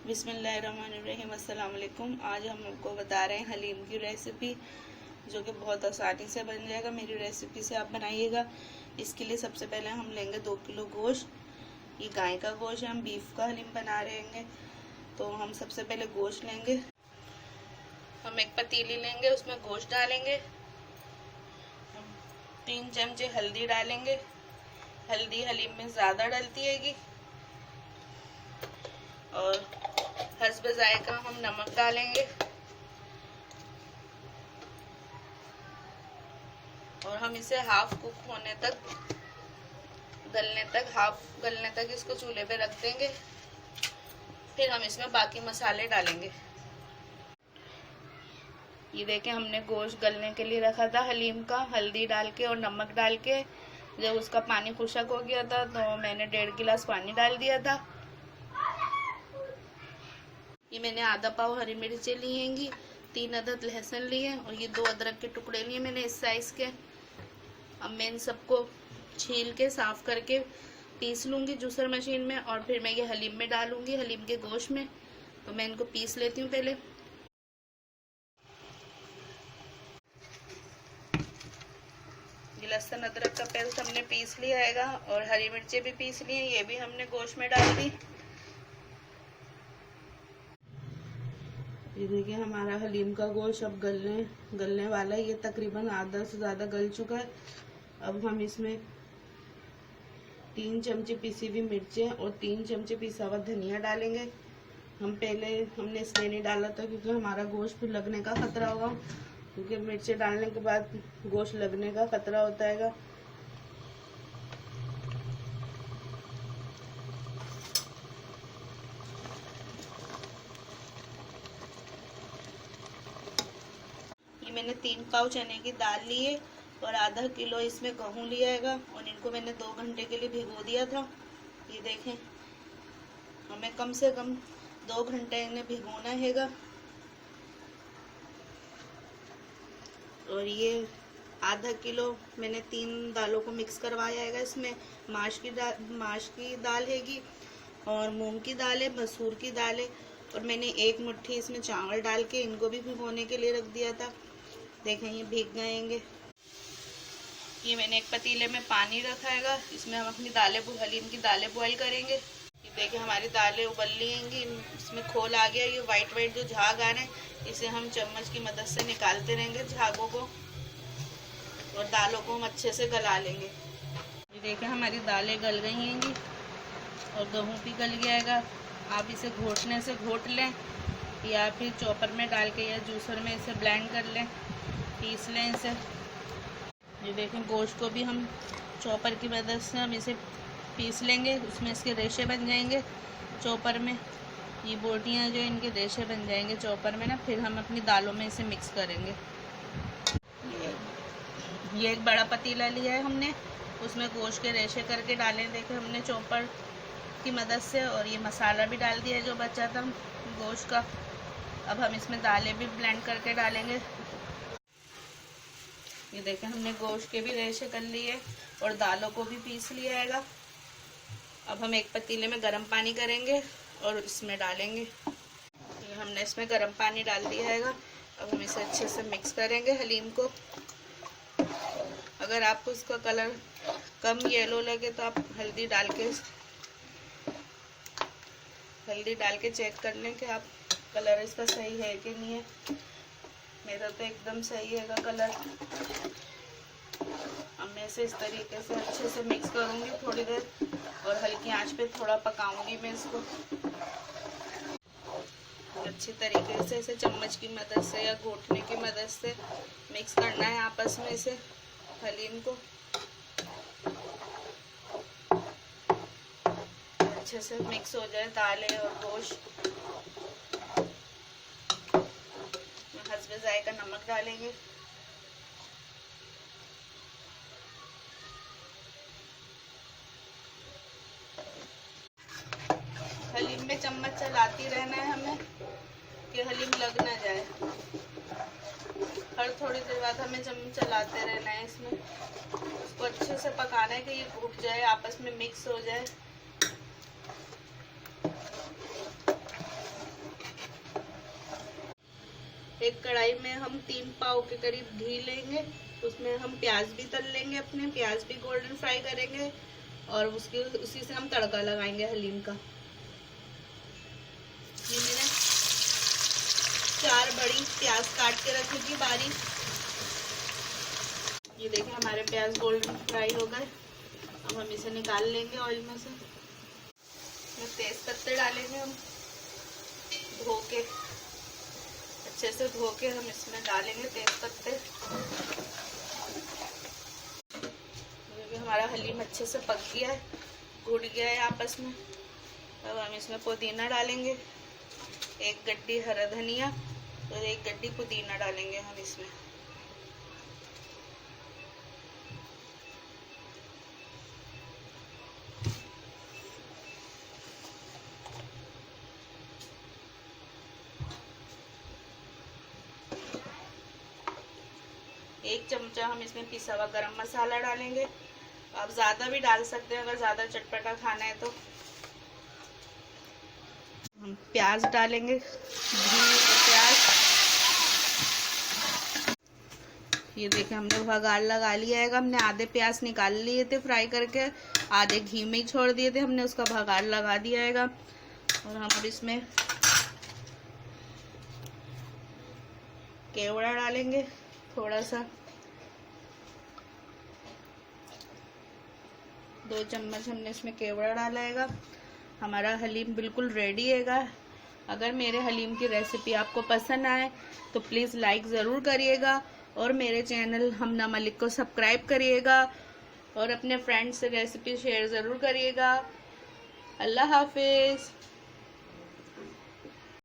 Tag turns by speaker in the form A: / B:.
A: बिस्मिल्लाहिर्रहमानिर्रहीम। अस्सलाम वालेकुम। आज हम आपको बता रहे हैं हलीम की रेसिपी, जो कि बहुत आसानी से बन जाएगा। मेरी रेसिपी से आप बनाइएगा। इसके लिए सबसे पहले हम लेंगे 2 किलो गोश्त। ये गाय का गोश्त है, हम बीफ का हलीम बना रहे हैं। तो हम सबसे पहले गोश्त लेंगे। हम एक पतीली लेंगे, उसमें गोश्त डालेंगे। हम 3 चमचे हल्दी डालेंगे। हल्दी हलीम में ज़्यादा डलती हैगी। और हस्ब जायका हम नमक डालेंगे। और हम इसे हाफ कुक होने तक, हाफ गलने तक इसको चूल्हे पे रख देंगे। फिर हम इसमें बाकी मसाले डालेंगे। ये देखें, हमने गोश्त गलने के लिए रखा था हलीम का, हल्दी डाल के और नमक डाल के। जब उसका पानी खुशक हो गया था तो मैंने 1.5 गिलास पानी डाल दिया था। ये मैंने आधा पाव हरी मिर्चें ली हैंगी, 3 अदद लहसुन लिए और ये 2 अदरक के टुकड़े लिए मैंने इस साइज के। अब मैं इन सबको छील के साफ करके पीस लूंगी जूसर मशीन में, और फिर मैं ये हलीम में डालूंगी, हलीम के गोश्त में। तो मैं इनको पीस लेती हूँ पहले। ये लहसुन अदरक का पेस्ट हमने पीस लिया हैगा, और हरी मिर्चें भी पीस ली हैं, ये भी हमने गोश्त में डाल दी। ये देखिए, हमारा हलीम का गोश्त अब गलने वाला है। ये तकरीबन आधा से ज़्यादा गल चुका है। अब हम इसमें 3 चमचे पिसी हुई मिर्चें और 3 चमचे पिसा हुआ धनिया डालेंगे। हमने इसलिए नहीं डाला था क्योंकि हमारा गोश्त फिर लगने का खतरा होगा, क्योंकि मिर्चें डालने के बाद गोश्त लगने का खतरा होता है। मैंने 3 पाव चने की दाल ली है और आधा किलो इसमें गेहूँ लिया हैगा, और इनको मैंने 2 घंटे के लिए भिगो दिया था। ये देखें, हमें कम से कम 2 घंटे इन्हें भिगोना हैगा। और ये आधा किलो मैंने 3 दालों को मिक्स करवाया हैगा। इसमें माश की दाल हैगी, और मूंग की दाल है, मसूर की दाल है, और मैंने 1 मुट्ठी इसमें चावल डाल के इनको भी भिगोने के लिए रख दिया था। देखें, ये भीग गएंगे। ये मैंने एक पतीले में पानी रखा हैगा, इसमें हम अपनी हलीम की दालें बॉईल करेंगे। ये देखिए, हमारी दालें उबल ली हैंगी, इसमें खोल आ गया। ये वाइट जो झाग आ रहे हैं, इसे हम चम्मच की मदद से निकालते रहेंगे झागों को, और दालों को हम अच्छे से गला लेंगे। ये देखिए, हमारी दालें गल गई हैंगी और गेहूँ भी गल गया हैगा। आप इसे घोटने से घोट लें, या फिर चॉपर में डाल के या जूसर में इसे ब्लेंड कर लें, पीस लें इसे। ये देखें, गोश्त को भी हम चॉपर की मदद से हम इसे पीस लेंगे। उसमें इसके रेशे बन जाएंगे चॉपर में। ये बोटियाँ जो इनके रेशे बन जाएंगे चॉपर में ना, फिर हम अपनी दालों में इसे मिक्स करेंगे। ये एक बड़ा पतीला लिया है हमने, उसमें गोश्त के रेशे करके डाले। देखें, हमने चॉपर की मदद से, और ये मसाला भी डाल दिया जो बचा था गोश्त का। अब हम इसमें दालें भी ब्लेंड करके डालेंगे। ये देखें, हमने गोश्त के भी रेशे कर लिए और दालों को भी पीस लिया हैगा। अब हम एक पतीले में गर्म पानी करेंगे और इसमें डालेंगे। ये हमने इसमें गर्म पानी डाल दिया हैगा। अब हम इसे अच्छे से मिक्स करेंगे हलीम को। अगर आपको इसका कलर कम येलो लगे तो आप हल्दी डाल के चेक कर लें कि आप कलर इसका सही है कि नहीं है। मेरा तो एकदम सही है कलर। अब मैं इसे इस तरीके से अच्छे से मिक्स करूंगी थोड़ी देर, और हल्की आंच पे थोड़ा पकाऊंगी मैं इसको। अच्छी तरीके से इसे चम्मच की मदद से या घोटने की मदद से मिक्स करना है आपस में इसे, हलीम को अच्छे से मिक्स हो जाए दालें और गोश्त। हस्बे जायका नमक डालेंगे। हलीम में चम्मच चलाती रहना है हमें कि हलीम लग ना जाए। हर थोड़ी देर बाद हमें चम्मच चलाते रहना है इसमें। इसको अच्छे से पकाना है कि ये घुट जाए, आपस में मिक्स हो जाए। एक कढ़ाई में हम 3 पाव के करीब घी लेंगे, उसमें हम प्याज भी तल लेंगे, अपने प्याज भी गोल्डन फ्राई करेंगे और उसी से हम तड़का लगाएंगे हलीम का। ये मैंने 4 बड़ी प्याज काट के रखी थी बारीक। ये देखिए हमारे प्याज गोल्डन फ्राई हो गए। अब हम इसे निकाल लेंगे ऑयल में से। तेज पत्ते डालेंगे हम धो के, अच्छे से धो के हम इसमें डालेंगे तेज पत्ते। हमारा हलीम अच्छे से पक गया है, घुट गया है आपस में। अब हम इसमें पुदीना डालेंगे, 1 गड्डी हरा धनिया और 1 गड्डी पुदीना डालेंगे हम इसमें। एक चमचा हम इसमें पिसा हुआ गरम मसाला डालेंगे। आप ज़्यादा भी डाल सकते हैं अगर ज़्यादा चटपटा खाना है तो। हम प्याज डालेंगे, प्याज। ये देखिए हमने भगाड़ लगा लिया है। हमने आधे प्याज निकाल लिए थे फ्राई करके, आधे घी में ही छोड़ दिए थे, हमने उसका भगाड़ लगा दिया है। और हम अब इसमें केवड़ा डालेंगे थोड़ा सा, 2 चम्मच हमने इसमें केवड़ा डाला है। हमारा हलीम बिल्कुल रेडी है। अगर मेरे हलीम की रेसिपी आपको पसंद आए तो प्लीज़ लाइक ज़रूर करिएगा और मेरे चैनल हमना मलिक को सब्सक्राइब करिएगा और अपने फ्रेंड्स से रेसिपी शेयर ज़रूर करिएगा। अल्लाह हाफिज़।